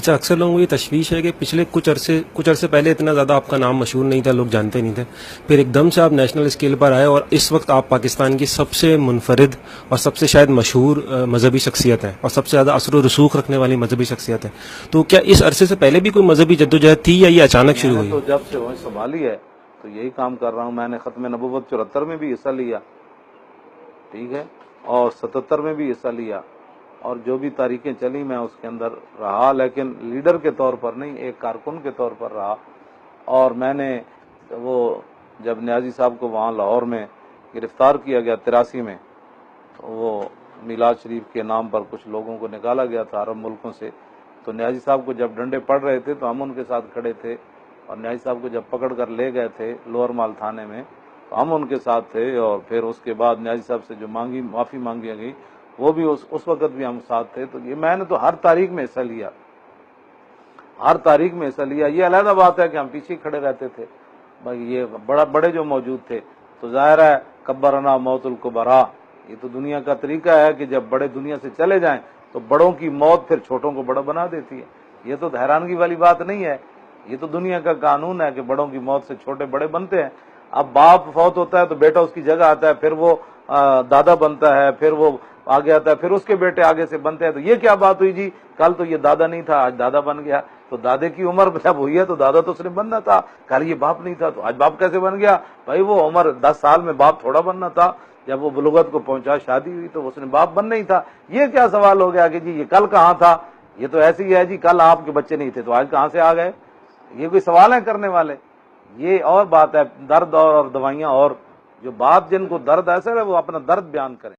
اچھا، اکثر لوگوں کو یہ تشویش ہے کہ پچھلے کچھ عرصے پہلے اتنا زیادہ آپ کا نام مشہور نہیں تھا، لوگ جانتے نہیں تھے، پھر ایک دم سے آپ نیشنل اسکیل پر آئے اور اس وقت آپ پاکستان کی سب سے منفرد اور سب سے شاید مشہور مذہبی شخصیت ہے اور سب سے زیادہ اثر و رسوخ رکھنے والی مذہبی شخصیت ہے. تو کیا اس عرصے سے پہلے بھی کوئی مذہبی جدوجہد تھی یا یہ اچانک شروع ہوئی؟ تو جب سے وہ سنبھالی ہے تو یہی کام کر رہا ہوں. میں نے ختم نبوت 74 میں بھی حصہ لیا، ٹھیک ہے، اور 77 میں بھی حصہ لیا، اور جو بھی تاریخیں چلی میں اس کے اندر رہا، لیکن لیڈر کے طور پر نہیں، ایک کارکن کے طور پر رہا. اور میں نے وہ جب نیازی صاحب کو وہاں لاہور میں گرفتار کیا گیا 83 میں، وہ میلاد شریف کے نام پر کچھ لوگوں کو نکالا گیا تھا عرب ملکوں سے، تو نیازی صاحب کو جب ڈنڈے پڑ رہے تھے تو ہم ان کے ساتھ کھڑے تھے، اور نیازی صاحب کو جب پکڑ کر لے گئے تھے لوور مال تھانے میں تو ہم ان کے ساتھ تھے. اور پھر اس کے بعد نیازی صاحب سے جو معافی مانگی گئی وہ بھی اس وقت بھی ہم ساتھ تھے. تو یہ میں نے تو ہر تاریخ میں حصہ لیا، ہر تاریخ میں حصہ لیا. یہ علیحدہ بات ہے کہ ہم پیچھے کھڑے رہتے تھے، یہ بڑے جو موجود تھے تو ظاہر ہے کبرنا موت الکبرا، یہ تو دنیا کا طریقہ ہے کہ جب بڑے دنیا سے چلے جائیں تو بڑوں کی موت پھر چھوٹوں کو بڑا بنا دیتی ہے. یہ تو حیرانگی والی بات نہیں ہے، یہ تو دنیا کا قانون ہے کہ بڑوں کی موت سے چھوٹے بڑے بنتے ہیں. اب باپ فوت ہوتا ہے تو بیٹا اس کی جگہ آتا ہے، پھر وہ دادا بنتا ہے، پھر وہ آگے آتا ہے، پھر اس کے بیٹے آگے سے بنتے ہیں. تو یہ کیا بات ہوئی جی، کل تو یہ دادا نہیں تھا آج دادا بن گیا؟ تو دادے کی عمر جب ہوئی ہے تو دادا تو اس نے بننا تھا. کل یہ باپ نہیں تھا تو آج باپ کیسے بن گیا؟ بھائی وہ عمر 10 سال میں باپ تھوڑا بننا تھا، جب وہ بلوغت کو پہنچا شادی ہوئی تو اس نے باپ بننا ہی تھا. یہ کیا سوال ہو گیا کہ جی یہ کل کہاں تھا؟ یہ تو ایسی ہی ہے جی، کل آپ کے بچے نہیں تھے تو آج کہاں سے آ گئے؟ یہ کوئی سوال ہے کرنے والے؟ یہ اور بات ہے، درد اور دوائیاں. اور جو بات جن کو درد ایسا ہے وہ اپنا درد بیان کریں.